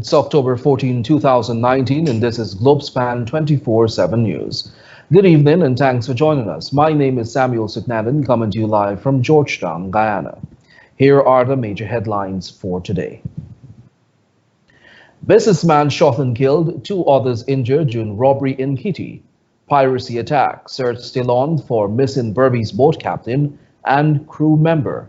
It's October 14, 2019, and this is Globespan 24x7 News. Good evening, and thanks for joining us. My name is Samuel Suknavan, coming to you live from Georgetown, Guyana. Here are the major headlines for today. Businessman shot and killed, 2 others injured during robbery in Kitty. Piracy attack, search still on for missing Berbice boat captain and crew member.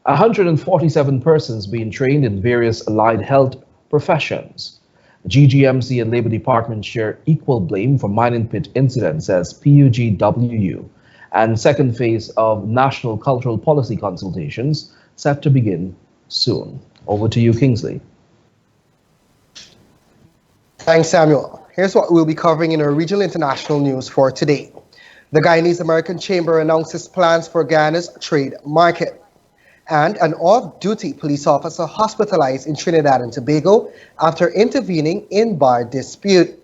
147 persons being trained in various allied health professions. GGMC and Labor Department share equal blame for mining pit incident, says PUGWU. And second phase of National Cultural Policy consultations set to begin soon. Over to you, Kingsley. Thanks, Samuel. Here's what we'll be covering in our regional international news for today. The Guyanese American Chamber announces plans for Guyana's trade market. And an off-duty police officer hospitalized in Trinidad and Tobago after intervening in bar dispute.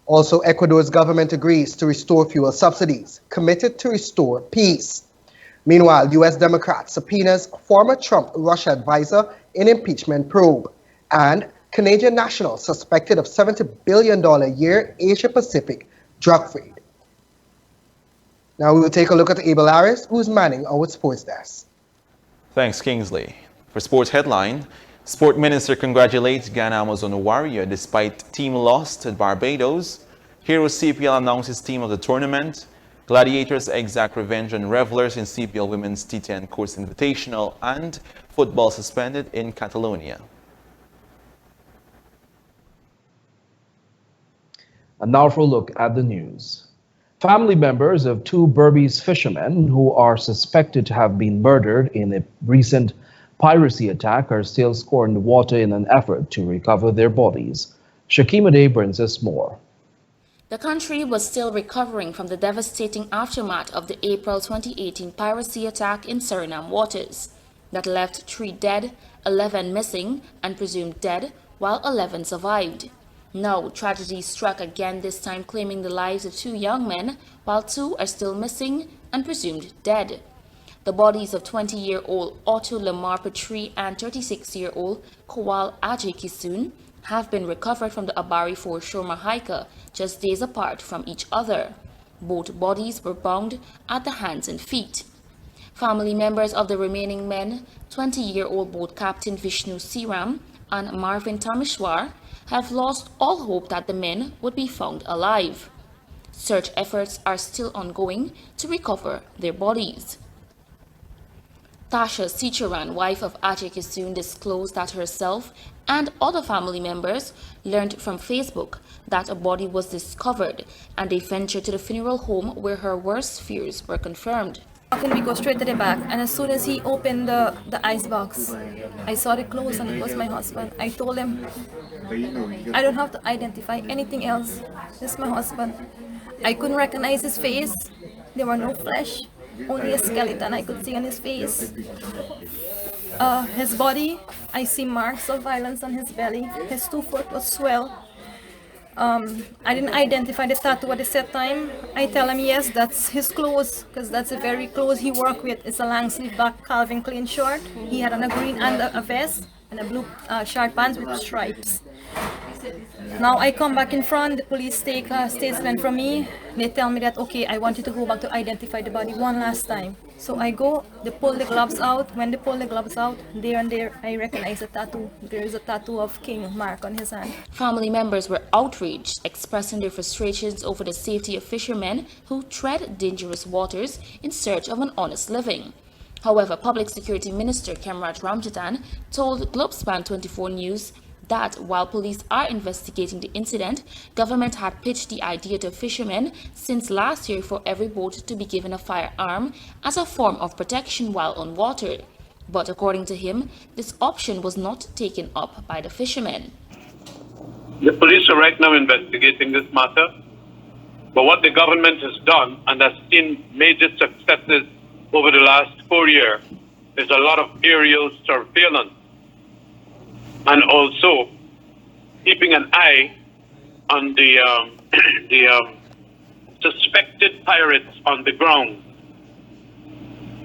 Also, Ecuador's government agrees to restore fuel subsidies, committed to restore peace. Meanwhile, U.S. Democrats subpoenas former Trump-Russia advisor in impeachment probe. And Canadian national suspected of $70 billion a year Asia-Pacific drug trade. Now we will take a look at Abel Harris, who's manning our sports desk. Thanks, Kingsley. For sports headline, Sport Minister congratulates Ghana Amazon Warrior despite team loss at Barbados. Heroes CPL announces team of the tournament. Gladiators exact revenge on revelers in CPL Women's T10 Course Invitational, and football suspended in Catalonia. And now for a look at the news. Family members of 2 Berbice fishermen who are suspected to have been murdered in a recent piracy attack are still scoring the water in an effort to recover their bodies. Shakima Day brings us more. The country was still recovering from the devastating aftermath of the April 2018 piracy attack in Suriname waters that left 3 dead, 11 missing and presumed dead, while 11 survived. Now, tragedy struck again, this time claiming the lives of 2 young men, while 2 are still missing and presumed dead. The bodies of 20-year-old Otto Lamar Petrie and 36-year-old Kowal Ajay Kisun have been recovered from the Abari foreshore Mahaica, just days apart from each other. Both bodies were bound at the hands and feet. Family members of the remaining men, 20-year-old boat captain Vishnu Siram and Marvin Tamishwar, have lost all hope that the men would be found alive. Search efforts are still ongoing to recover their bodies. Tasha Sicharan, wife of Ajay Kisun, disclosed that herself and other family members learned from Facebook that a body was discovered, and they ventured to the funeral home where her worst fears were confirmed. Then we go straight to the back, and as soon as he opened the ice box, I saw the clothes and it was my husband. I told him, I don't have to identify anything else. This is my husband. I couldn't recognize his face. There were no flesh, only a skeleton I could see on his face. His body, I see marks of violence on his belly. His 2 foot was swelled. I didn't identify the tattoo at the set time. I tell him yes, that's his clothes, because that's the very clothes he worked with. It's a long sleeve black Calvin Klein short. He had on a green under a vest and a blue short pants with stripes. Now I come back in front, the police take a statement from me. They tell me that, okay, I want you to go back to identify the body one last time. So I go, they pull the gloves out. When they pull the gloves out, there and there, I recognize a tattoo. There is a tattoo of King mark on his hand. Family members were outraged, expressing their frustrations over the safety of fishermen who tread dangerous waters in search of an honest living. However, Public Security Minister Kemraj Ramjatan told Globespan 24 News that while police are investigating the incident, government had pitched the idea to fishermen since last year for every boat to be given a firearm as a form of protection while on water. But according to him, this option was not taken up by the fishermen. The police are right now investigating this matter, but what the government has done and has seen major successes over the last 4 years is a lot of aerial surveillance, and also keeping an eye on the suspected pirates on the ground.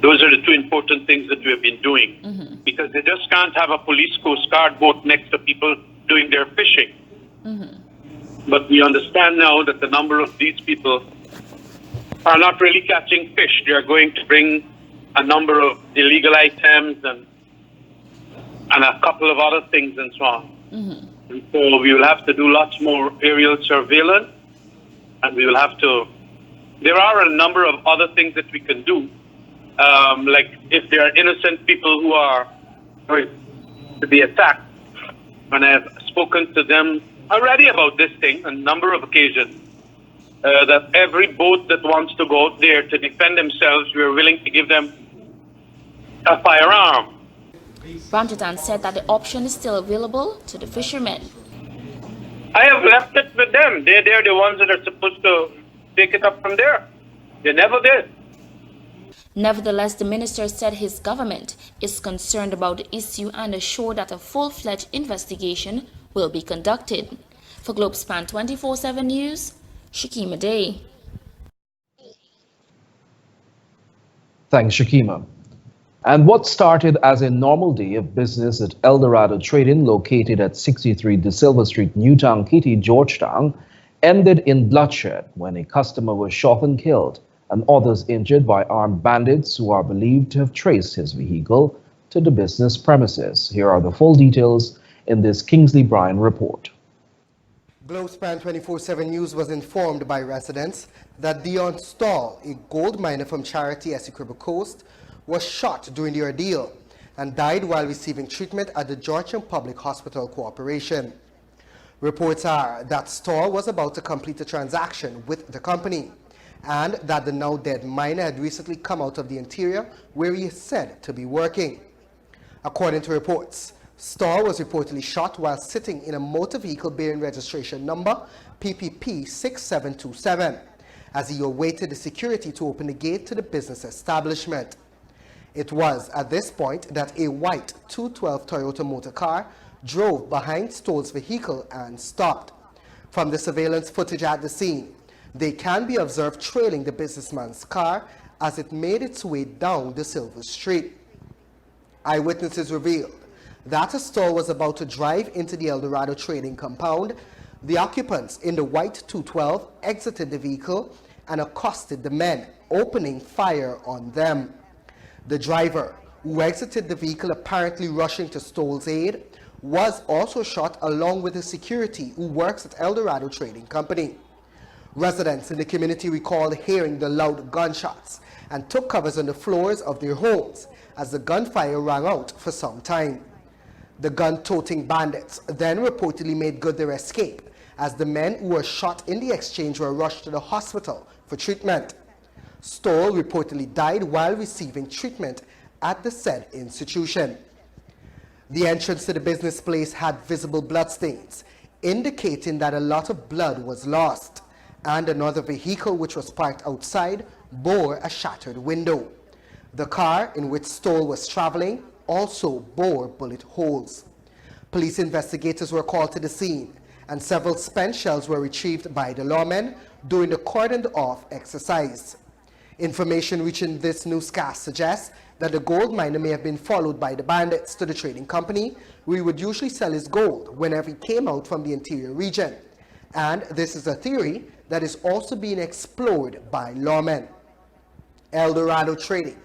Those are the 2 important things that we have been doing, because they just can't have a police Coast Guard boat next to people doing their fishing. But we understand now that the number of these people are not really catching fish. They are going to bring a number of illegal items and a couple of other things and so on. And so we will have to do lots more aerial surveillance, and we will have to. There are a number of other things that we can do, like if there are innocent people who are going to be attacked, and I have spoken to them already about this thing on a number of occasions, that every boat that wants to go out there to defend themselves, we are willing to give them a firearm. Ramjatan said that the option is still available to the fishermen. I have left it with them. They're the ones that are supposed to take it up from there. They never did. Nevertheless, the minister said his government is concerned about the issue and assured that a full-fledged investigation will be conducted. For Globespan 24x7 News, Shakima Day. Thanks, Shakima. And what started as a normal day of business at Eldorado Trading, located at 63 De Silva Street, Newtown, Kitty, Georgetown, ended in bloodshed when a customer was shot and killed, and others injured by armed bandits who are believed to have traced his vehicle to the business premises. Here are the full details in this Kingsley Bryan report. Globespan 24x7 News was informed by residents that Dion Stall, a gold miner from Charity, Essequibo Coast, was shot during the ordeal and died while receiving treatment at the Georgetown Public Hospital Corporation. Reports are that Stall was about to complete a transaction with the company and that the now dead miner had recently come out of the interior where he is said to be working. According to reports, Stall was reportedly shot while sitting in a motor vehicle bearing registration number PPP 6727 as he awaited the security to open the gate to the business establishment. It was at this point that a white 212 Toyota motor car drove behind Stoll's vehicle and stopped. From the surveillance footage at the scene, they can be observed trailing the businessman's car as it made its way down De Silva Street. Eyewitnesses revealed that as Stoll was about to drive into the Eldorado Trading compound, the occupants in the white 212 exited the vehicle and accosted the men, opening fire on them. The driver, who exited the vehicle apparently rushing to Stoll's aid, was also shot along with the security who works at Eldorado Trading Company. Residents in the community recalled hearing the loud gunshots and took covers on the floors of their homes as the gunfire rang out for some time. The gun-toting bandits then reportedly made good their escape as the men who were shot in the exchange were rushed to the hospital for treatment. Stoll reportedly died while receiving treatment at the said institution. The entrance to the business place had visible bloodstains, indicating that a lot of blood was lost, and another vehicle which was parked outside bore a shattered window. The car in which Stoll was traveling also bore bullet holes. Police investigators were called to the scene, and several spent shells were retrieved by the lawmen during the cordoned-off exercise. Information reaching this newscast suggests that the gold miner may have been followed by the bandits to the trading company, where he would usually sell his gold whenever he came out from the interior region. And this is a theory that is also being explored by lawmen. Eldorado Trading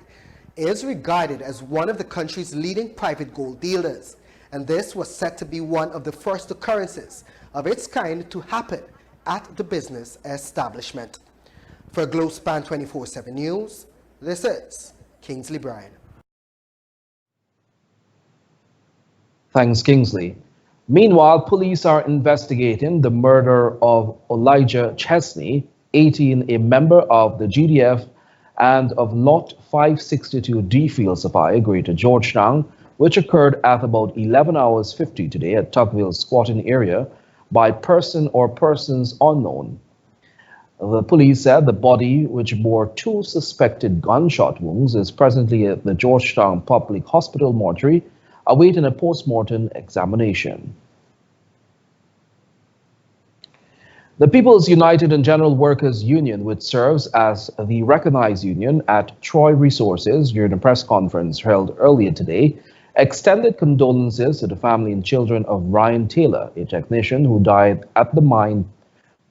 is regarded as one of the country's leading private gold dealers, and this was said to be one of the first occurrences of its kind to happen at the business establishment. For Globespan 24x7 News, this is Kingsley Bryan. Thanks, Kingsley. Meanwhile, police are investigating the murder of Elijah Chesney, 18, a member of the GDF, and of Lot 562D Field Supply, Greater Georgetown, which occurred at about 11 hours 50 today at Tuckville squatting area by person or persons unknown. The police said the body, which bore 2 suspected gunshot wounds, is presently at the Georgetown Public Hospital mortuary, awaiting a post-mortem examination. The People's United and General Workers Union, which serves as the recognized union at Troy Resources during a press conference held earlier today, extended condolences to the family and children of Ryan Taylor, a technician who died at the mine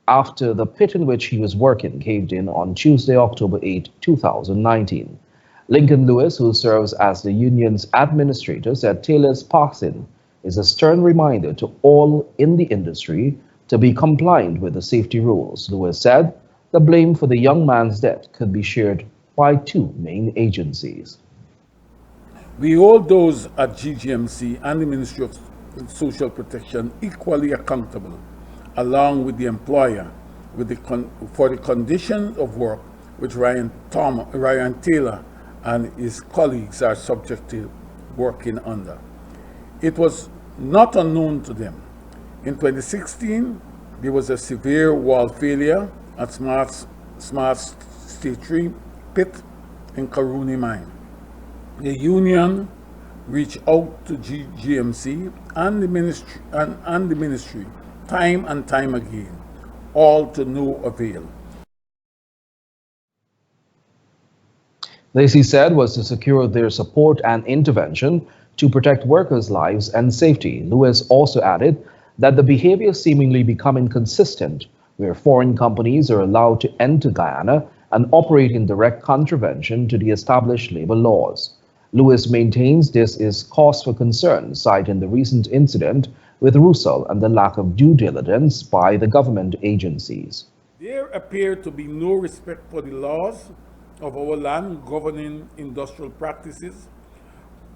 after the pit in which he was working caved in on Tuesday, October 8, 2019. Lincoln Lewis, who serves as the union's administrator, said Taylor's passing is a stern reminder to all in the industry to be compliant with the safety rules. Lewis said the blame for the young man's death could be shared by two main agencies. We hold those at GGMC and the Ministry of Social Protection equally accountable, along with the employer, for the conditions of work which Ryan Taylor and his colleagues are subject to working under. It was not unknown to them. In 2016, there was a severe wall failure at Smart State 3 pit in Karuni Mine. The union reached out to GMC and the ministry time and time again, all to no avail. This, he said, was to secure their support and intervention to protect workers' lives and safety. Lewis also added that the behavior seemingly become inconsistent, where foreign companies are allowed to enter Guyana and operate in direct contravention to the established labor laws. Lewis maintains this is cause for concern, citing the recent incident with Rusal and the lack of due diligence by the government agencies. There appear to be no respect for the laws of our land governing industrial practices,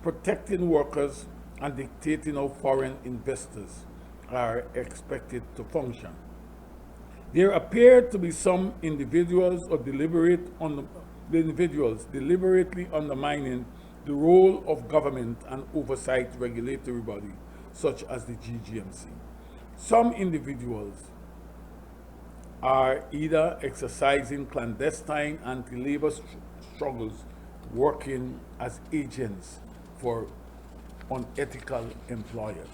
protecting workers, and dictating how foreign investors are expected to function. There appear to be some individuals deliberately undermining the role of government and oversight regulatory body, such as the GGMC. Some individuals are either exercising clandestine anti-labor struggles, working as agents for unethical employers.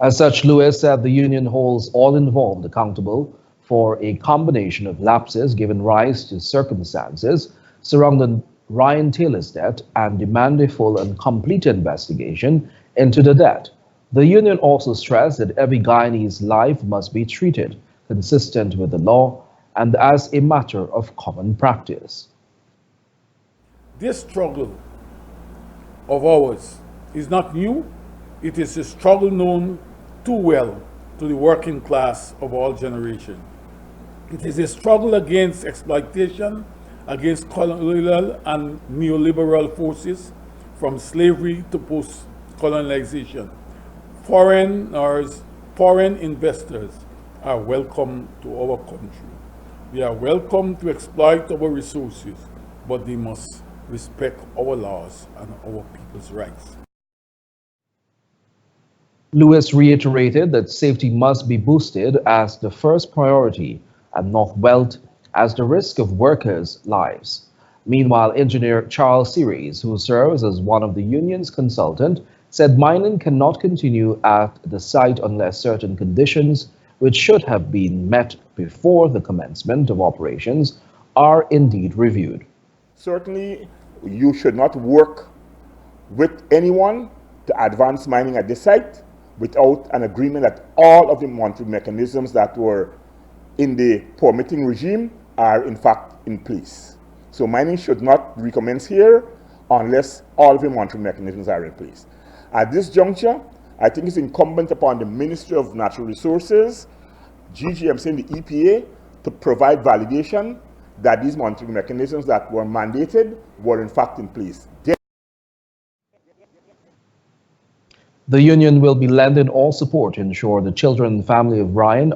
As such, Lewis said the union holds all involved accountable for a combination of lapses given rise to circumstances surrounding Ryan Taylor's death and demand a full and complete investigation into the death. The union also stressed that every Guyanese life must be treated consistent with the law and as a matter of common practice. This struggle of ours is not new. It is a struggle known too well to the working class of all generations. It is a struggle against exploitation, against colonial and neoliberal forces, from slavery to post-colonization. Foreign investors are welcome to our country. They are welcome to exploit our resources, but they must respect our laws and our people's rights. Lewis reiterated that safety must be boosted as the first priority and not wealth as the risk of workers' lives. Meanwhile, engineer Charles Series, who serves as one of the union's consultants, said mining cannot continue at the site unless certain conditions, which should have been met before the commencement of operations, are indeed reviewed. Certainly, you should not work with anyone to advance mining at this site without an agreement that all of the monitoring mechanisms that were in the permitting regime are in fact in place. So mining should not recommence here unless all of the monitoring mechanisms are in place. At this juncture, I think it's incumbent upon the Ministry of Natural Resources, GGMC and the EPA to provide validation that these monitoring mechanisms that were mandated were in fact in place. The union will be lending all support to ensure the children and family of Ryan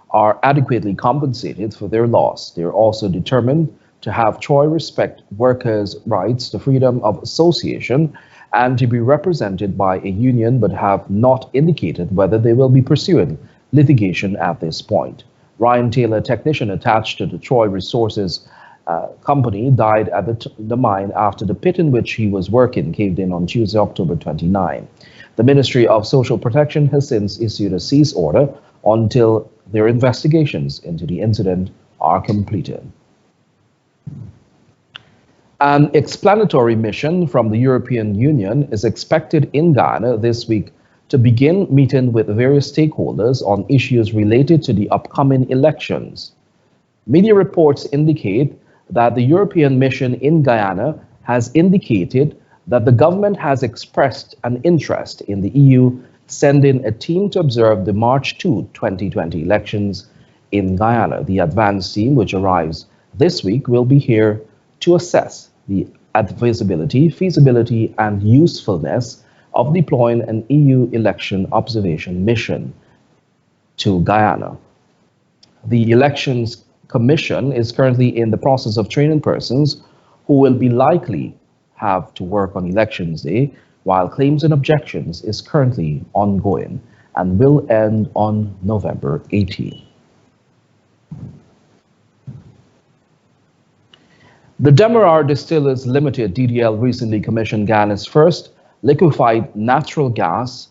are adequately compensated for their loss. They are also determined to have Troy respect workers' rights to freedom of association and to be represented by a union, but have not indicated whether they will be pursuing litigation at this point. Ryan Taylor, technician attached to the Troy Resources company, died at the mine after the pit in which he was working caved in on Tuesday, October 29. The Ministry of Social Protection has since issued a cease order until their investigations into the incident are completed. An explanatory mission from the European Union is expected in Ghana this week to begin meeting with various stakeholders on issues related to the upcoming elections. Media reports indicate that the European mission in Guyana has indicated that the government has expressed an interest in the EU sending a team to observe the March 2, 2020 elections in Guyana. The advance team, which arrives this week, will be here to assess the advisability, feasibility, and usefulness of deploying an EU election observation mission to Guyana. The Elections Commission is currently in the process of training persons who will be likely have to work on Elections Day, while claims and objections is currently ongoing and will end on November 18. The Demerara Distillers Limited DDL recently commissioned Ghana's first liquefied natural gas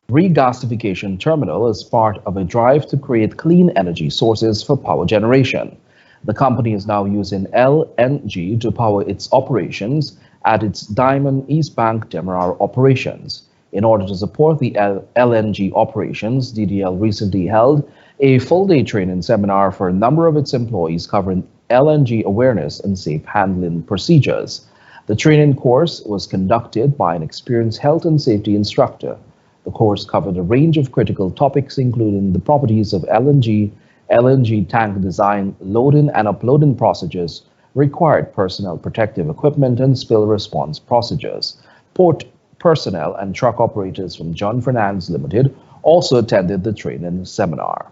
regasification terminal as part of a drive to create clean energy sources for power generation. The company is now using LNG to power its operations at its Diamond East Bank Demerara operations. In order to support the LNG operations, DDL recently held a full-day training seminar for a number of its employees covering LNG awareness and safe handling procedures. The training course was conducted by an experienced health and safety instructor. The course covered a range of critical topics, including the properties of LNG, LNG tank design, loading and uploading procedures, required personnel protective equipment, and spill response procedures. Port personnel and truck operators from John Fernandez Limited also attended the training seminar.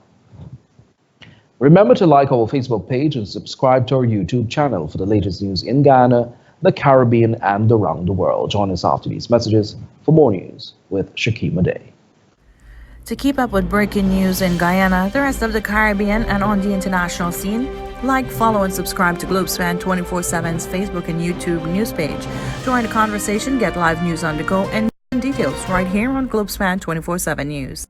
Remember to like our Facebook page and subscribe to our YouTube channel for the latest news in Ghana, the Caribbean, and around the world. Join us after these messages for more news with Shakima Day. To keep up with breaking news in Guyana, the rest of the Caribbean, and on the international scene, like, follow, and subscribe to Globespan 24x7's Facebook and YouTube news page. Join the conversation, get live news on the go, and details right here on Globespan 24x7 News.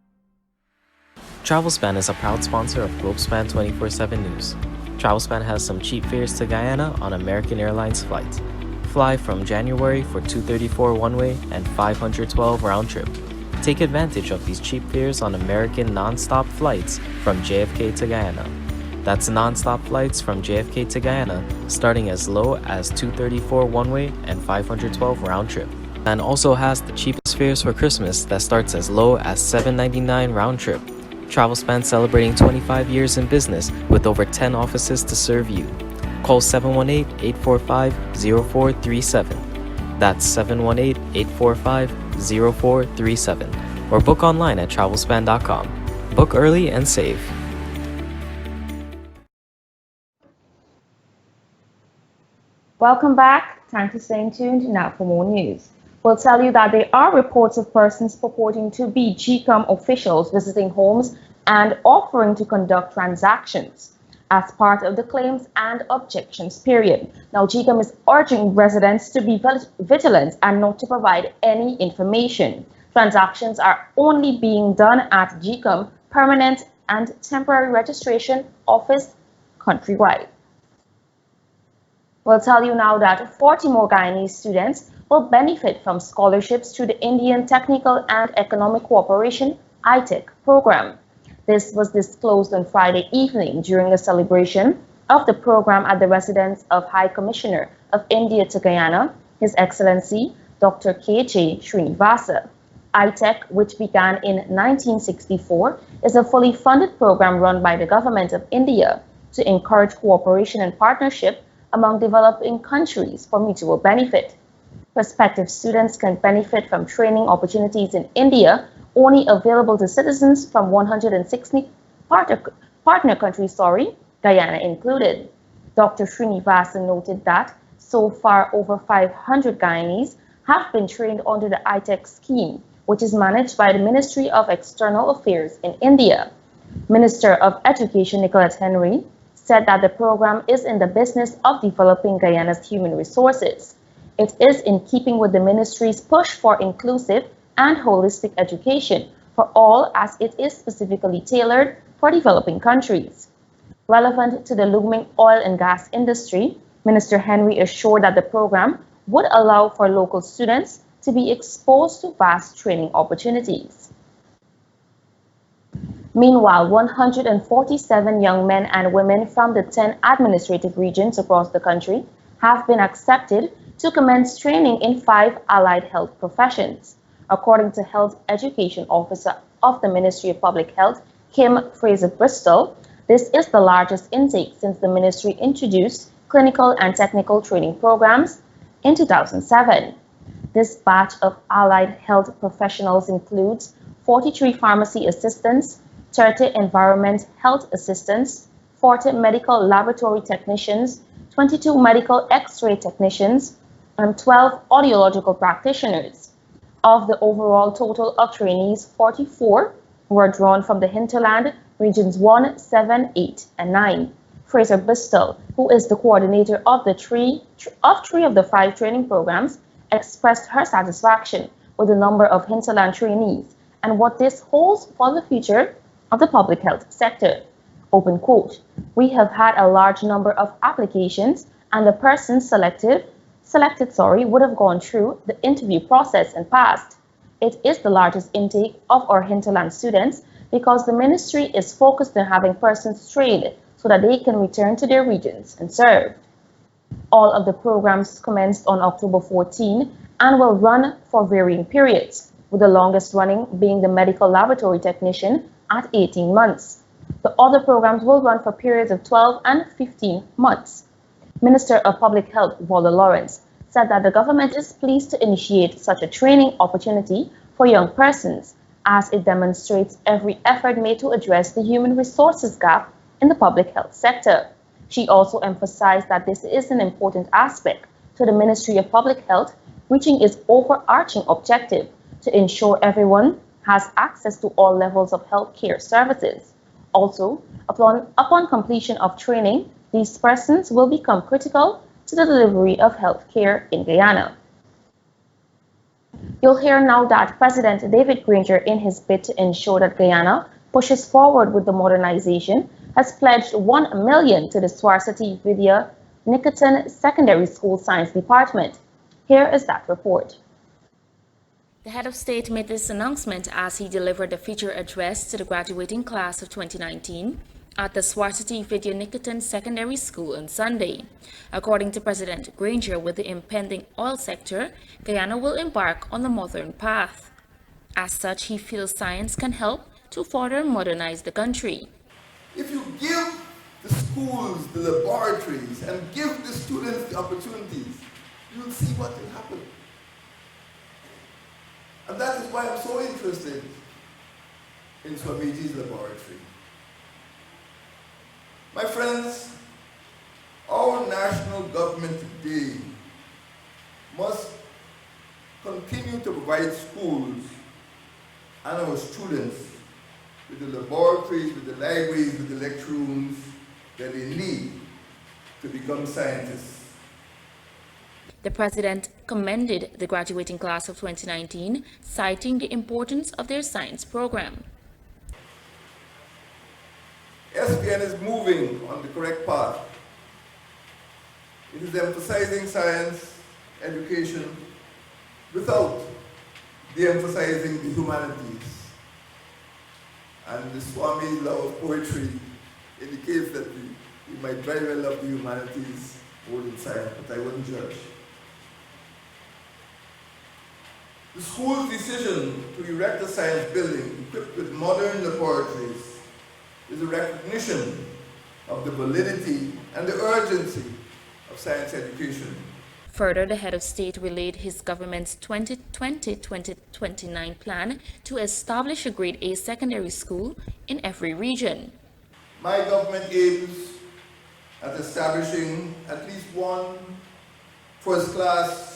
Travelspan is a proud sponsor of Globespan 24x7 News. Travelspan has some cheap fares to Guyana on American Airlines flights. Fly from January for $234 one-way and $512 round-trip. Take advantage of these cheap fares on American non-stop flights from JFK to Guyana. That's non-stop flights from JFK to Guyana starting as low as $234 one-way and $512 round-trip. And also has the cheapest fares for Christmas that starts as low as $799 round-trip. Travelspan celebrating 25 years in business with over 10 offices to serve you. Call 718-845-0437. That's 718-845-0437. Or book online at travelspan.com. Book early and save. Welcome back. Time to stay tuned now for more news. We'll tell you that there are reports of persons purporting to be GCOM officials visiting homes and offering to conduct transactions as part of the claims and objections period. Now, GCOM is urging residents to be vigilant and not to provide any information. Transactions are only being done at GCOM permanent and temporary registration office countrywide. We'll tell you now that 40 more Guyanese students will benefit from scholarships through the Indian Technical and Economic Cooperation (ITEC) program. This was disclosed on Friday evening during a celebration of the program at the residence of High Commissioner of India to Guyana, His Excellency Dr. K.J. Srinivasa. ITEC, which began in 1964, is a fully funded program run by the government of India to encourage cooperation and partnership among developing countries for mutual benefit. Prospective students can benefit from training opportunities in India, only available to citizens from 160 partner countries, Guyana included. Dr. Srinivasa noted that so far over 500 Guyanese have been trained under the ITEC scheme, which is managed by the Ministry of External Affairs in India. Minister of Education Nicolette Henry said that the program is in the business of developing Guyana's human resources. It is in keeping with the ministry's push for inclusive and holistic education for all, as it is specifically tailored for developing countries. Relevant to the looming oil and gas industry, Minister Henry assured that the program would allow for local students to be exposed to vast training opportunities. Meanwhile, 147 young men and women from the 10 administrative regions across the country have been accepted to commence training in 5 allied health professions. According to Health Education Officer of the Ministry of Public Health, Kim Fraser-Bristol, this is the largest intake since the ministry introduced clinical and technical training programs in 2007. This batch of allied health professionals includes 43 pharmacy assistants, 30 environment health assistants, 40 medical laboratory technicians, 22 medical x-ray technicians, and 12 audiological practitioners. Of the overall total of trainees, 44 were drawn from the hinterland regions 1, 7, 8, and 9. Fraser-Bristol, who is the coordinator of three of the 5 training programs, expressed her satisfaction with the number of hinterland trainees and what this holds for the future of the public health sector. Open quote, "We have had a large number of applications and the persons selected would have gone through the interview process and passed. It is the largest intake of our hinterland students because the ministry is focused on having persons trained so that they can return to their regions and serve." All of the programs commenced on October 14 and will run for varying periods, with the longest running being the medical laboratory technician at 18 months. The other programs will run for periods of 12 and 15 months. Minister of Public Health, Walter Lawrence, said that the government is pleased to initiate such a training opportunity for young persons, as it demonstrates every effort made to address the human resources gap in the public health sector. She also emphasized that this is an important aspect to the Ministry of Public Health reaching its overarching objective to ensure everyone has access to all levels of healthcare services. Also, upon completion of training, these persons will become critical to the delivery of healthcare in Guyana. You'll hear now that President David Granger, in his bid to ensure that Guyana pushes forward with the modernization, has pledged $1 million to the Swarsati Vidya Niketan Secondary School Science Department. Here is that report. The head of state made this announcement as he delivered a feature address to the graduating class of 2019 at the Swarsati Vidya Niketan Secondary School on Sunday. According to President Granger, with the impending oil sector, Guyana will embark on the modern path. As such, he feels science can help to further modernize the country. If you give the schools the laboratories and give the students the opportunities, you'll see what will happen. And that is why I'm so interested in Swamiji's laboratory. My friends, our national government today must continue to provide schools and our students with the laboratories, with the libraries, with the lecture rooms that they need to become scientists. The president commended the graduating class of 2019, citing the importance of their science program. SPN is moving on the correct path. It is emphasizing science, education, without de-emphasizing the humanities. And the Swami's love of poetry indicates that he might very well love the humanities more than science, but I wouldn't judge. The school's decision to erect a science building equipped with modern laboratories is a recognition of the validity and the urgency of science education. Further, the head of state relayed his government's 2020-2029 plan to establish a grade A secondary school in every region. My government aims at establishing at least one first class,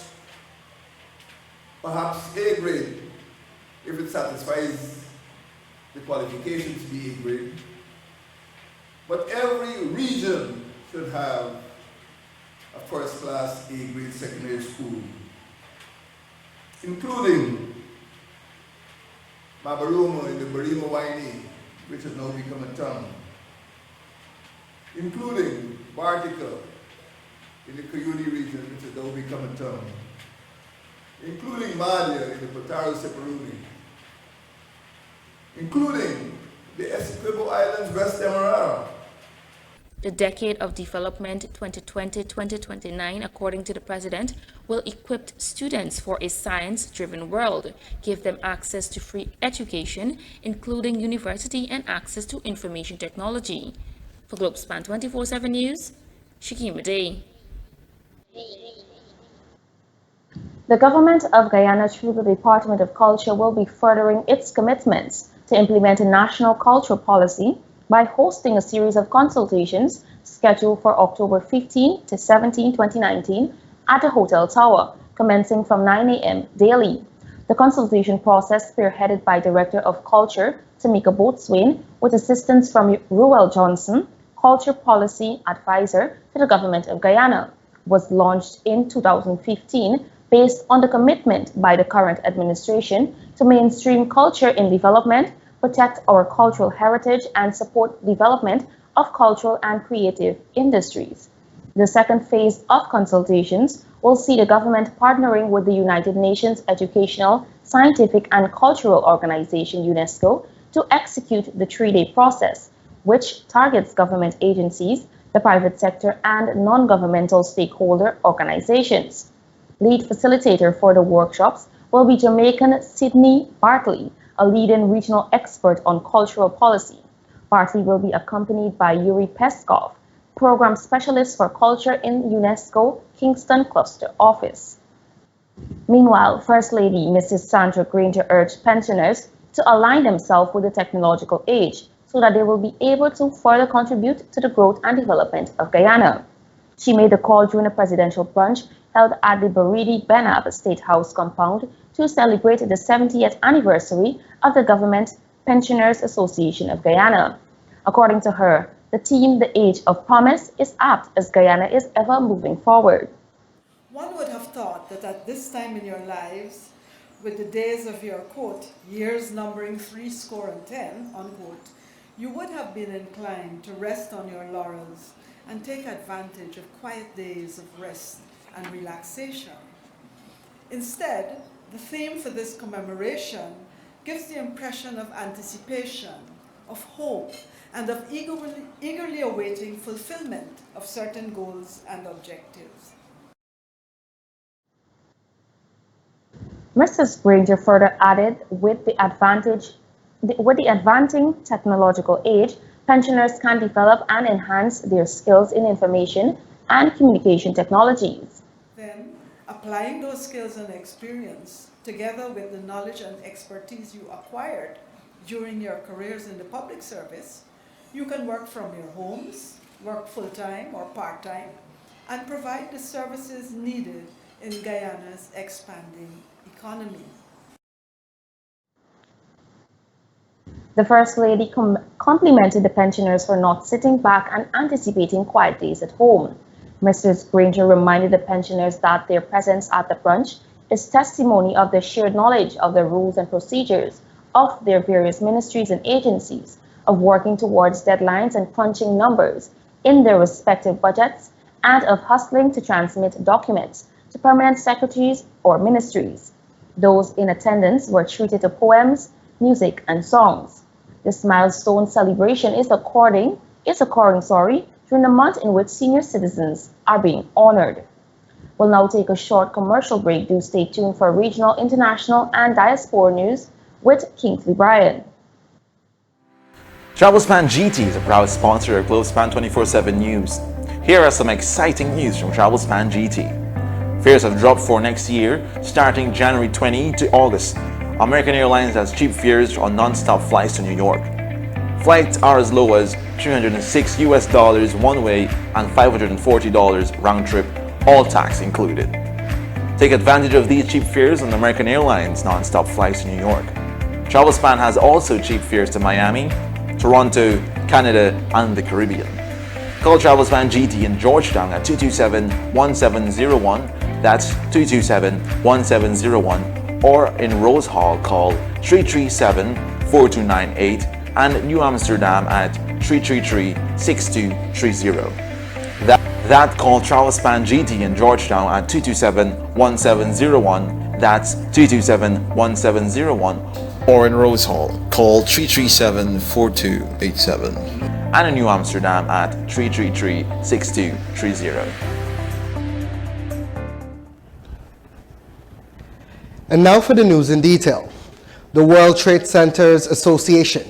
perhaps A grade, if it satisfies the qualifications to be A grade. But every region should have a first class A grade secondary school, including Mabarumo in the Barima Waini, which has now become a town, including Bartica in the Kuyuni region, which has now become a town, including Madia in the Potaro Separuni, including the Essequibo Islands, West Demerara. The decade of development 2020-2029, according to the president, will equip students for a science-driven world, give them access to free education, including university and access to information technology. For Globespan 24x7 News, Shakima Day. The government of Guyana, through the Department of Culture, will be furthering its commitments to implement a national cultural policy by hosting a series of consultations scheduled for October 15 to 17, 2019 at the Hotel Tower, commencing from 9 a.m. daily. The consultation process, spearheaded by Director of Culture Tamika Boatswain, with assistance from Ruel Johnson, Culture Policy Advisor to the Government of Guyana, was launched in 2015 based on the commitment by the current administration to mainstream culture in development, protect our cultural heritage, and support development of cultural and creative industries. The second phase of consultations will see the government partnering with the United Nations Educational, Scientific, and Cultural Organization, UNESCO, to execute the three-day process, which targets government agencies, the private sector, and non-governmental stakeholder organizations. Lead facilitator for the workshops will be Jamaican Sydney Bartley, a leading regional expert on cultural policy. Bartley will be accompanied by Yuri Peskov, Program Specialist for Culture in UNESCO Kingston Cluster Office. Meanwhile, First Lady Mrs. Sandra Granger urged pensioners to align themselves with the technological age so that they will be able to further contribute to the growth and development of Guyana. She made the call during a presidential brunch held at the Baridi Benab State House compound to celebrate the 70th anniversary of the Government Pensioners Association of Guyana. According to her, the theme, The Age of Promise, is apt as Guyana is ever moving forward. One would have thought that at this time in your lives, with the days of your, quote, years numbering 70, unquote, you would have been inclined to rest on your laurels and take advantage of quiet days of rest and relaxation. Instead, the theme for this commemoration gives the impression of anticipation, of hope, and of eagerly awaiting fulfillment of certain goals and objectives. Mrs. Granger further added, with the advancing technological age, pensioners can develop and enhance their skills in information and communication technologies. Then, applying those skills and experience, together with the knowledge and expertise you acquired during your careers in the public service, you can work from your homes, work full-time or part-time, and provide the services needed in Guyana's expanding economy. The First Lady complimented the pensioners for not sitting back and anticipating quiet days at home. Mrs. Granger reminded the pensioners that their presence at the brunch is testimony of their shared knowledge of the rules and procedures of their various ministries and agencies, of working towards deadlines and crunching numbers in their respective budgets, and of hustling to transmit documents to permanent secretaries or ministries. Those in attendance were treated to poems, music, and songs. This milestone celebration is occurring during the month in which senior citizens are being honored. We'll now take a short commercial break. Do stay tuned for regional, international, and diaspora news with Kingsley Bryan. Globespan GT is a proud sponsor of Globespan 24x7 News. Here are some exciting news from Globespan GT. Fares have dropped for next year, starting January 20 to August. American Airlines has cheap fares on non-stop flights to New York. Flights are as low as $306 one way and $540 round trip, all tax included. Take advantage of these cheap fares on American Airlines non-stop flights to New York. Globespan has also cheap fares to Miami, Toronto, Canada, and the Caribbean. Call Globespan GT in Georgetown at 227-1701, that's 227-1701, or in Rose Hall call 337-4298, and New Amsterdam at 333-6230. That call Globespan GT in Georgetown at 227-1701. That's 227-1701. Or in Rose Hall, call 337-4287. And in New Amsterdam at 333-6230. And now for the news in detail. The World Trade Centers Association,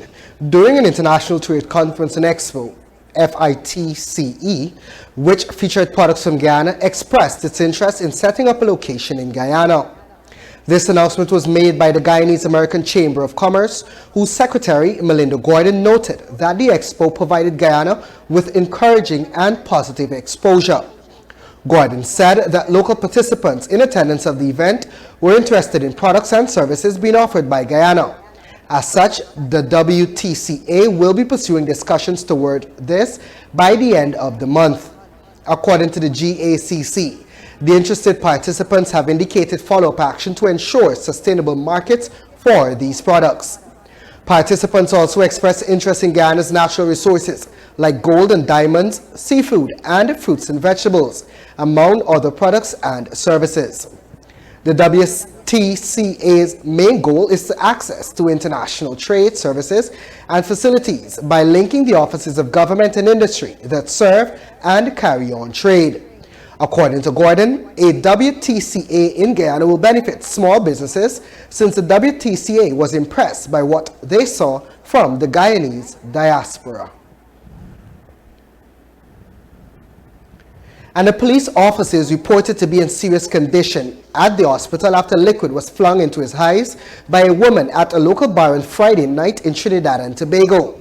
during an International Trade Conference and Expo, FITCE, which featured products from Guyana, expressed its interest in setting up a location in Guyana. This announcement was made by the Guyanese American Chamber of Commerce, whose secretary, Melinda Gordon, noted that the expo provided Guyana with encouraging and positive exposure. Gordon said that local participants in attendance of the event were interested in products and services being offered by Guyana. As such, the WTCA will be pursuing discussions toward this by the end of the month. According to the GACC, the interested participants have indicated follow-up action to ensure sustainable markets for these products. Participants also expressed interest in Guyana's natural resources like gold and diamonds, seafood, and fruits and vegetables, among other products and services. The WTCA's main goal is to access to international trade services and facilities by linking the offices of government and industry that serve and carry on trade. According to Gordon, a WTCA in Guyana will benefit small businesses since the WTCA was impressed by what they saw from the Guyanese diaspora. And a police officer is reported to be in serious condition at the hospital after liquid was flung into his eyes by a woman at a local bar on Friday night in Trinidad and Tobago.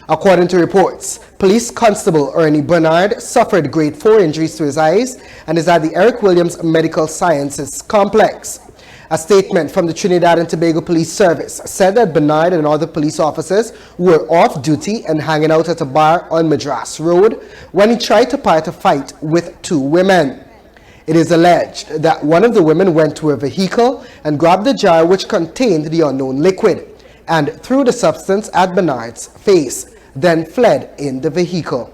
According to reports, Police Constable Ernie Bernard suffered grade 4 injuries to his eyes and is at the Eric Williams Medical Sciences Complex. A statement from the Trinidad and Tobago Police Service said that Bernard and other police officers were off duty and hanging out at a bar on Madras Road when he tried to part a fight with two women. It is alleged that one of the women went to a vehicle and grabbed the jar which contained the unknown liquid and threw the substance at Bernard's face, then fled in the vehicle.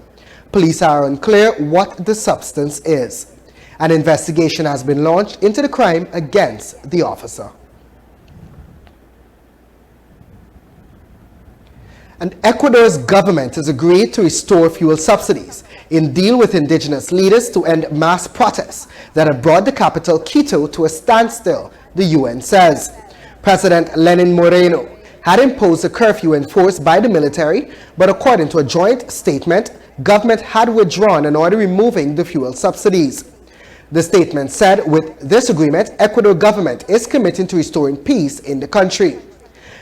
Police are unclear what the substance is. An investigation has been launched into the crime against the officer. And Ecuador's government has agreed to restore fuel subsidies in deal with indigenous leaders to end mass protests that have brought the capital, Quito, to a standstill, the UN says. President Lenin Moreno had imposed a curfew enforced by the military, but according to a joint statement, government had withdrawn an order removing the fuel subsidies. The statement said with this agreement, Ecuador government is committing to restoring peace in the country.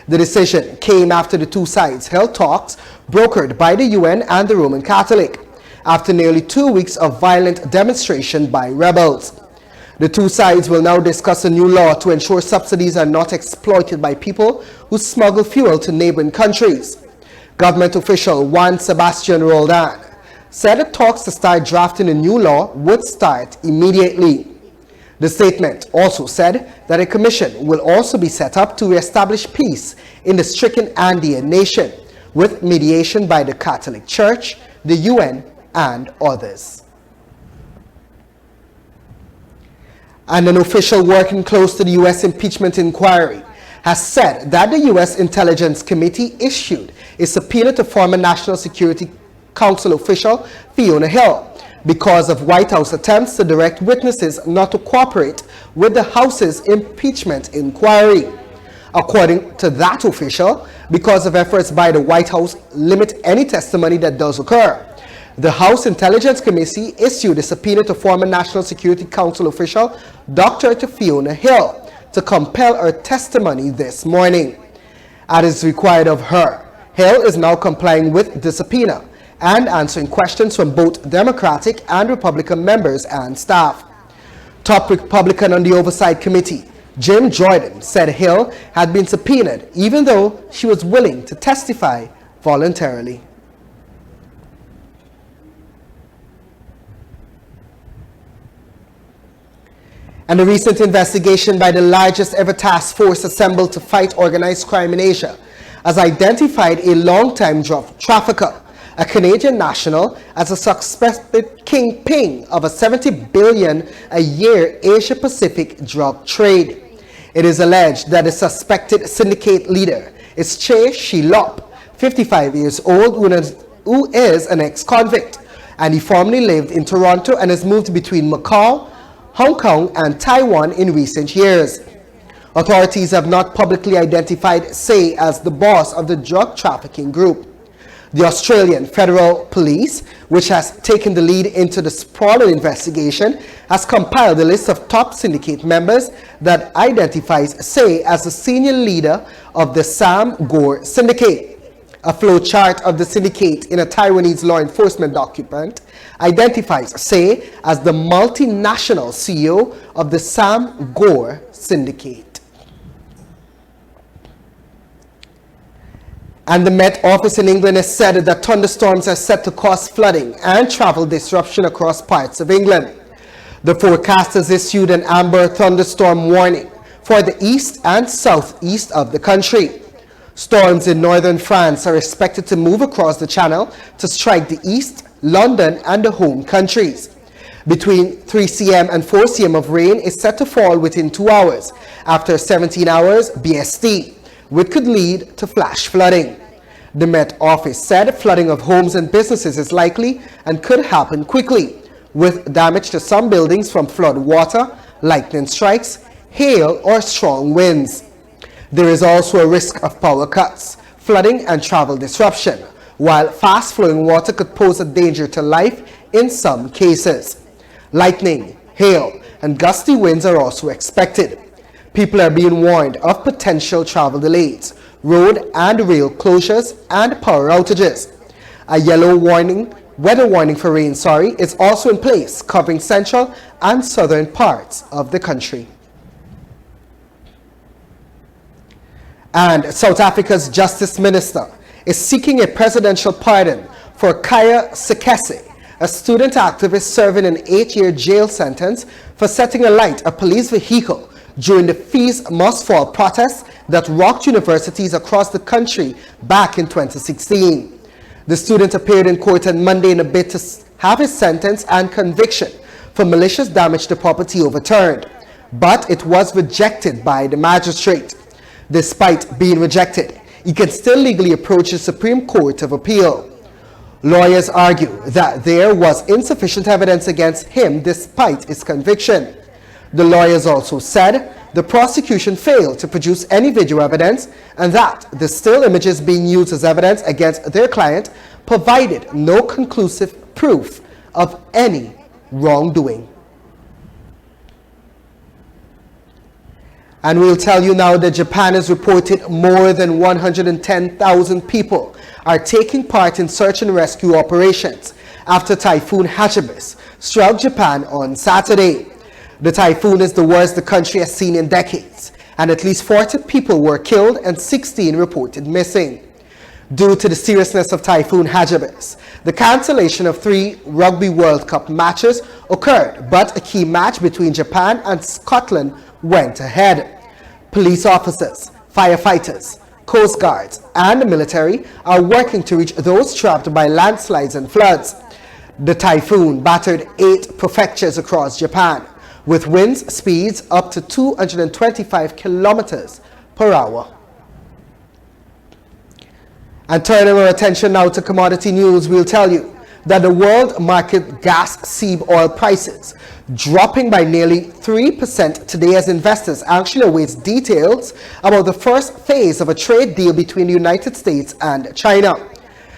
The decision came after the two sides held talks brokered by the UN and the Roman Catholic, after nearly 2 weeks of violent demonstration by rebels. The two sides will now discuss a new law to ensure subsidies are not exploited by people who smuggle fuel to neighboring countries. Government official Juan Sebastian Roldan said that talks to start drafting a new law would start immediately. The statement also said that a commission will also be set up to reestablish peace in the stricken Andean nation, with mediation by the Catholic Church, the UN, and others. And an official working close to the U.S. impeachment inquiry has said that the U.S. Intelligence Committee issued a subpoena to former National Security Council official Fiona Hill because of White House attempts to direct witnesses not to cooperate with the House's impeachment inquiry. According to that official, because of efforts by the White House limit any testimony that does occur, the House Intelligence Committee issued a subpoena to former National Security Council official Dr. Fiona Hill to compel her testimony this morning. As is required of her, Hill is now complying with the subpoena and answering questions from both Democratic and Republican members and staff. Top Republican on the Oversight Committee, Jim Jordan, said Hill had been subpoenaed even though she was willing to testify voluntarily. And a recent investigation by the largest ever task force assembled to fight organized crime in Asia has identified a long-time drug trafficker a Canadian national, as a suspected kingpin of a $70 billion a year Asia-Pacific drug trade. It is alleged that the suspected syndicate leader is Che Shilop, 55 years old, who is an ex-convict, and he formerly lived in Toronto and has moved between Macau, Hong Kong, and Taiwan in recent years. Authorities have not publicly identified Say as the boss of the drug trafficking group. The Australian Federal Police, which has taken the lead into the sprawling investigation, has compiled a list of top syndicate members that identifies Say as the senior leader of the Sam Gore syndicate. A flowchart of the syndicate in a Taiwanese law enforcement document identifies Say as the multinational CEO of the Sam Gore syndicate. And the Met Office in England has said that thunderstorms are set to cause flooding and travel disruption across parts of England. The forecast has issued an amber thunderstorm warning for the east and southeast of the country. Storms in northern France are expected to move across the channel to strike the east, London, and the home countries. Between 3 cm and 4 cm of rain is set to fall within 2 hours after 17 hours BST, which could lead to flash flooding. The Met Office said flooding of homes and businesses is likely and could happen quickly, with damage to some buildings from flood water, lightning strikes, hail, or strong winds. There is also a risk of power cuts, flooding, and travel disruption, while fast-flowing water could pose a danger to life in some cases. Lightning, hail, and gusty winds are also expected. People are being warned of potential travel delays, road and rail closures, and power outages. A yellow weather warning for rain, is also in place, covering central and southern parts of the country. And South Africa's Justice Minister is seeking a presidential pardon for Kaya Sekese, a student activist serving an 8-year jail sentence for setting alight a police vehicle during the Fees Must Fall protests that rocked universities across the country back in 2016. The student appeared in court on Monday in a bid to have his sentence and conviction for malicious damage to property overturned, but it was rejected by the magistrate. Despite being rejected, he can still legally approach the Supreme Court of Appeal. Lawyers argue that there was insufficient evidence against him despite his conviction. The lawyers also said the prosecution failed to produce any video evidence and that the still images being used as evidence against their client provided no conclusive proof of any wrongdoing. And we'll tell you now that Japan has reported more than 110,000 people are taking part in search and rescue operations after Typhoon Hagibis struck Japan on Saturday. The typhoon is the worst the country has seen in decades, and at least 40 people were killed and 16 reported missing. Due to the seriousness of Typhoon Hagibis, the cancellation of 3 Rugby World Cup matches occurred, but a key match between Japan and Scotland went ahead. Police officers, firefighters, coast guards, and the military are working to reach those trapped by landslides and floods. The typhoon battered 8 prefectures across Japan, with winds speeds up to 225 kilometers per hour. And turning our attention now to commodity news, we'll tell you that the world market gas seed oil prices dropping by nearly 3% today as investors actually await details about the first phase of a trade deal between the United States and China.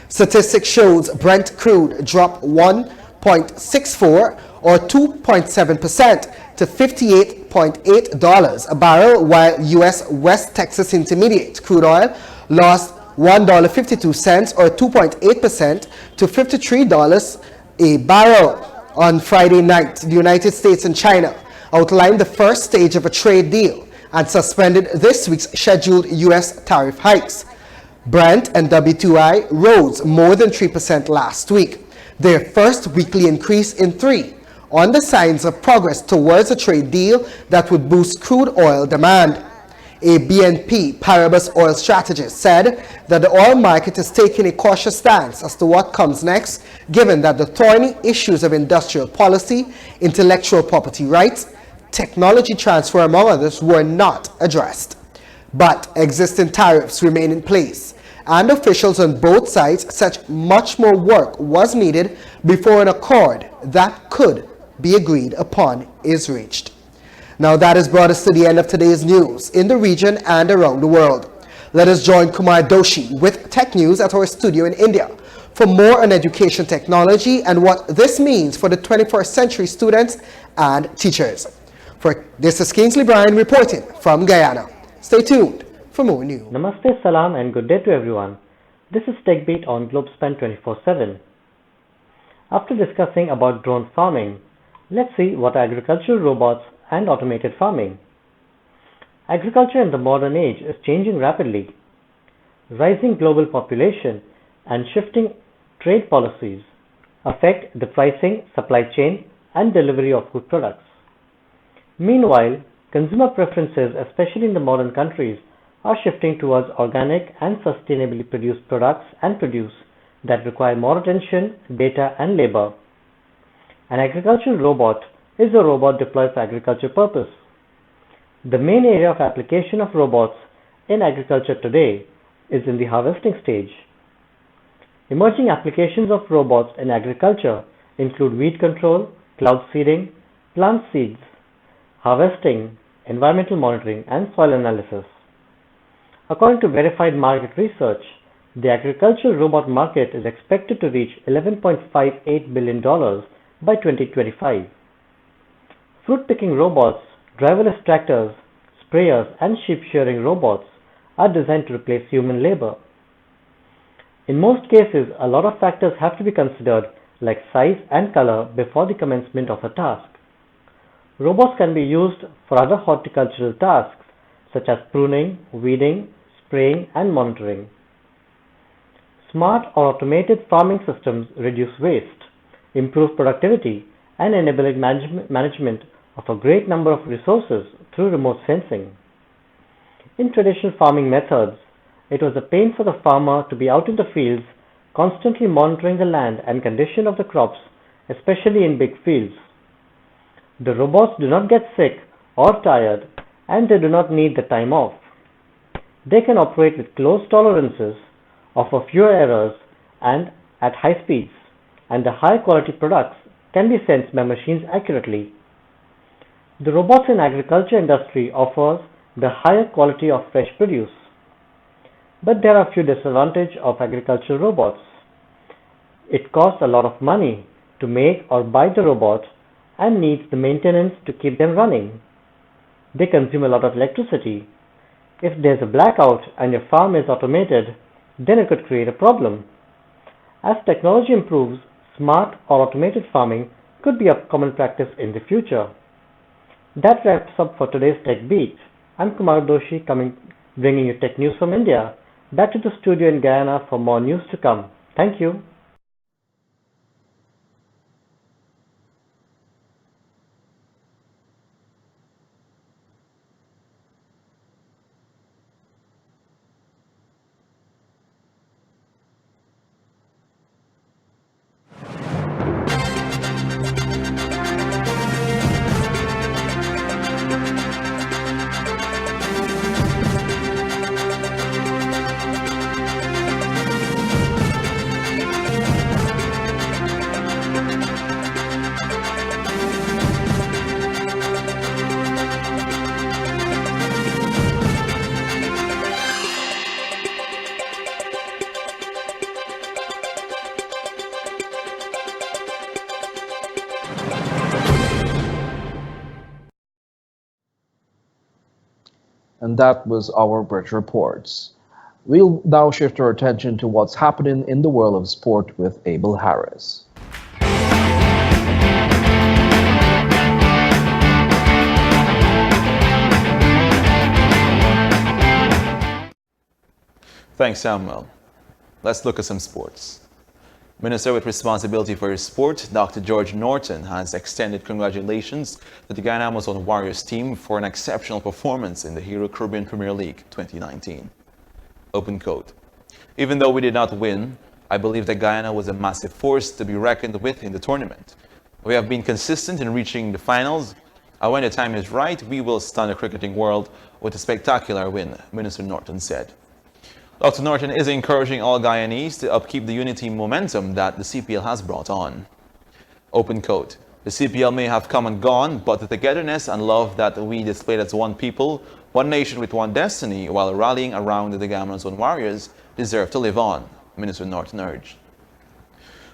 Statistics shows Brent crude dropped 1.64 or 2.7% to $58.8 a barrel, while U.S. West Texas Intermediate crude oil lost $1.52 or 2.8% to $53 a barrel. On Friday night, the United States and China outlined the first stage of a trade deal and suspended this week's scheduled U.S. tariff hikes. Brent and WTI rose more than 3% last week, their first weekly increase in 3, on the signs of progress towards a trade deal that would boost crude oil demand. A BNP Paribas oil strategist said that the oil market is taking a cautious stance as to what comes next, given that the thorny issues of industrial policy, intellectual property rights, technology transfer, among others, were not addressed. But existing tariffs remain in place, and officials on both sides said much more work was needed before an accord that could be agreed upon is reached. Now that has brought us to the end of today's news in the region and around the world. Let us join Kumar Doshi with Tech News at our studio in India for more on education technology and what this means for the 21st century students and teachers. This is Kingsley Bryan reporting from Guyana. Stay tuned for more news. Namaste, salam and good day to everyone. This is TechBeat on Globespan 24x7. After discussing about drone farming, let's see what are agricultural robots and automated farming. Agriculture in the modern age is changing rapidly. Rising global population and shifting trade policies affect the pricing, supply chain, and delivery of food products. Meanwhile, consumer preferences, especially in the modern countries, are shifting towards organic and sustainably produced products and produce that require more attention, data, and labor. An agricultural robot is a robot deployed for agriculture purpose. The main area of application of robots in agriculture today is in the harvesting stage. Emerging applications of robots in agriculture include weed control, cloud seeding, plant seeds, harvesting, environmental monitoring, and soil analysis. According to verified market research, the agricultural robot market is expected to reach $11.58 billion by 2025. Fruit picking robots, driverless tractors, sprayers, and sheep shearing robots are designed to replace human labor. In most cases, a lot of factors have to be considered, like size and color, before the commencement of a task. Robots can be used for other horticultural tasks, such as pruning, weeding, spraying, and monitoring. Smart or automated farming systems reduce waste, improve productivity, and enable management of a great number of resources through remote sensing. In traditional farming methods, it was a pain for the farmer to be out in the fields, constantly monitoring the land and condition of the crops, especially in big fields. The robots do not get sick or tired, and they do not need the time off. They can operate with close tolerances, offer fewer errors, and at high speeds, and the high quality products can be sensed by machines accurately. The robots in agriculture industry offers the higher quality of fresh produce. But there are a few disadvantages of agricultural robots. It costs a lot of money to make or buy the robot and needs the maintenance to keep them running. They consume a lot of electricity. If there's a blackout and your farm is automated, then it could create a problem. As technology improves, smart or automated farming could be a common practice in the future. That wraps up for today's Tech Beat. I'm Kumar Doshi bringing you tech news from India. Back to the studio in Guyana for more news to come. Thank you. And that was our Bridge Reports. We'll now shift our attention to what's happening in the world of sport with Abel Harris. Thanks, Samuel. Let's look at some sports. Minister with responsibility for sport, Dr. George Norton, has extended congratulations to the Guyana Amazon Warriors team for an exceptional performance in the Hero Caribbean Premier League 2019. Open quote. Even though we did not win, I believe that Guyana was a massive force to be reckoned with in the tournament. We have been consistent in reaching the finals, and when the time is right, we will stun the cricketing world with a spectacular win, Minister Norton said. Dr. Norton is encouraging all Guyanese to upkeep the unity momentum that the CPL has brought on. Open quote. The CPL may have come and gone, but the togetherness and love that we displayed as one people, one nation with one destiny, while rallying around the Guyana Amazon Warriors, deserve to live on, Minister Norton urged.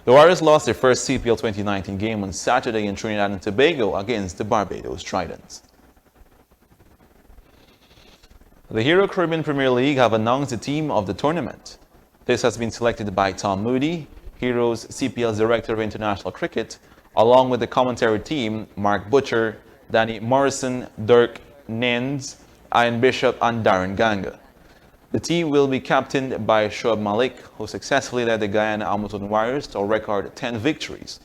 The Warriors lost their first CPL 2019 game on Saturday in Trinidad and Tobago against the Barbados Tridents. The Hero Caribbean Premier League have announced the team of the tournament. This has been selected by Tom Moody, Hero's CPL's Director of International Cricket, along with the commentary team Mark Butcher, Danny Morrison, Dirk Nens, Ian Bishop and Darren Ganga. The team will be captained by Shoaib Malik, who successfully led the Guyana Amazon Warriors to a record 10 victories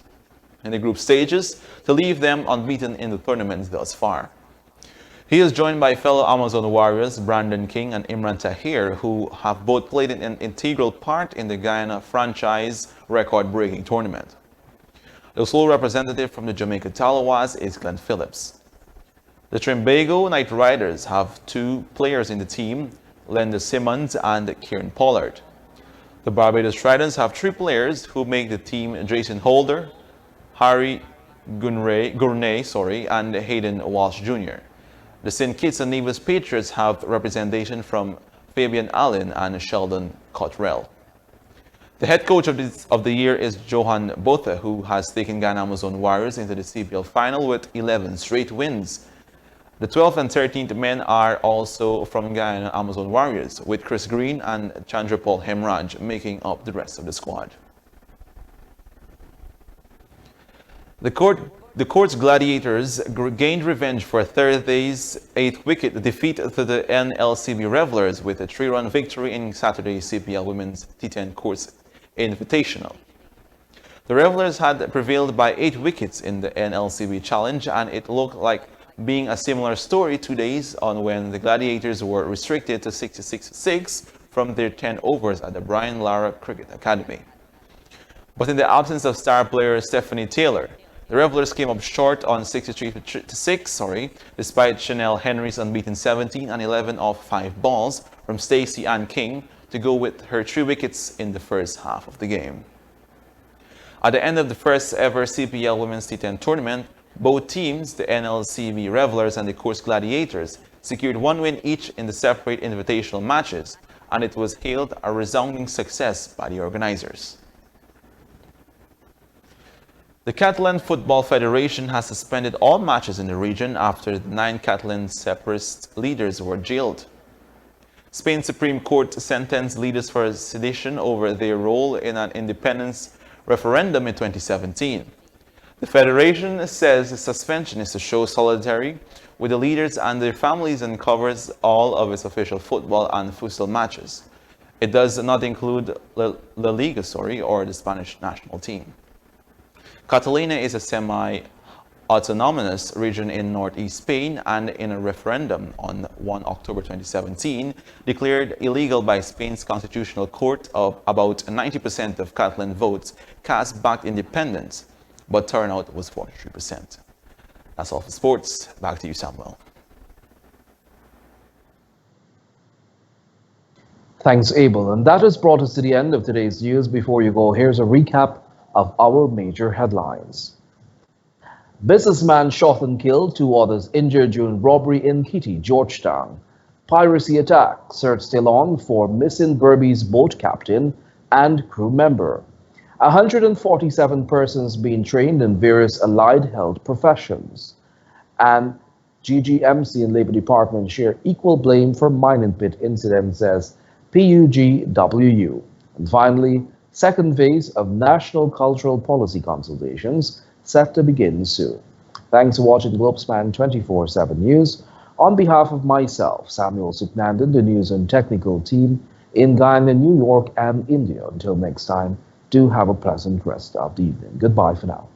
in the group stages to leave them unbeaten in the tournament thus far. He is joined by fellow Amazon Warriors Brandon King and Imran Tahir, who have both played an integral part in the Guyana franchise record-breaking tournament. The sole representative from the Jamaica Talawas is Glenn Phillips. The Trinbago Knight Riders have two players in the team, Lenda Simmons and Kieran Pollard. The Barbados Tridents have three players who make the team: Jason Holder, Harry Gournay, and Hayden Walsh Jr. The St. Kitts and Nevis Patriots have representation from Fabian Allen and Sheldon Cottrell. The head coach of the year is Johan Botha, who has taken Guyana Amazon Warriors into the CPL final with 11 straight wins. The 12th and 13th men are also from Guyana Amazon Warriors, with Chris Green and Chandrapal Hemraj making up the rest of the squad. The court's Gladiators gained revenge for Thursday's 8th-wicket defeat to the NLCB Revelers with a 3-run victory in Saturday's CPL Women's T10 Course Invitational. The Revelers had prevailed by 8 wickets in the NLCB Challenge, and it looked like being a similar story 2 days on when the Gladiators were restricted to 66 from their 10 overs at the Brian Lara Cricket Academy. But in the absence of star player Stephanie Taylor, the Revelers came up short on 63-6, despite Chanel Henry's unbeaten 17 and 11 off 5 balls from Stacey Ann King to go with her 3 wickets in the first half of the game. At the end of the first ever CPL Women's T10 tournament, both teams, the NLCB Revelers and the Course Gladiators, secured 1 win each in the separate invitational matches, and it was hailed a resounding success by the organizers. The Catalan Football Federation has suspended all matches in the region after the 9 Catalan separatist leaders were jailed. Spain's Supreme Court sentenced leaders for sedition over their role in an independence referendum in 2017. The federation says the suspension is to show solidarity with the leaders and their families and covers all of its official football and futsal matches. It does not include La Liga, or the Spanish national team. Catalonia is a semi-autonomous region in northeast Spain, and in a referendum on 1 October 2017, declared illegal by Spain's constitutional court, of about 90% of Catalan votes cast backed independence, but turnout was 43%. That's all for sports. Back to you, Samuel. Thanks, Abel. And that has brought us to the end of today's news. Before you go, here's a recap of our major headlines. Businessman shot and killed, 2 others injured during robbery in Kitty, Georgetown. Piracy attack, search still on for missing Berbice boat captain and crew member. 147 persons being trained in various allied health professions. And GGMC and Labour Department share equal blame for mining pit incident, says PUGWU. And finally, second phase of National Cultural Policy consultations set to begin soon. Thanks for watching Globespan 24x7 News. On behalf of myself, Samuel Suknandan, the news and technical team in Guyana, New York, and India. Until next time, Do have a pleasant rest of the evening. Goodbye for now.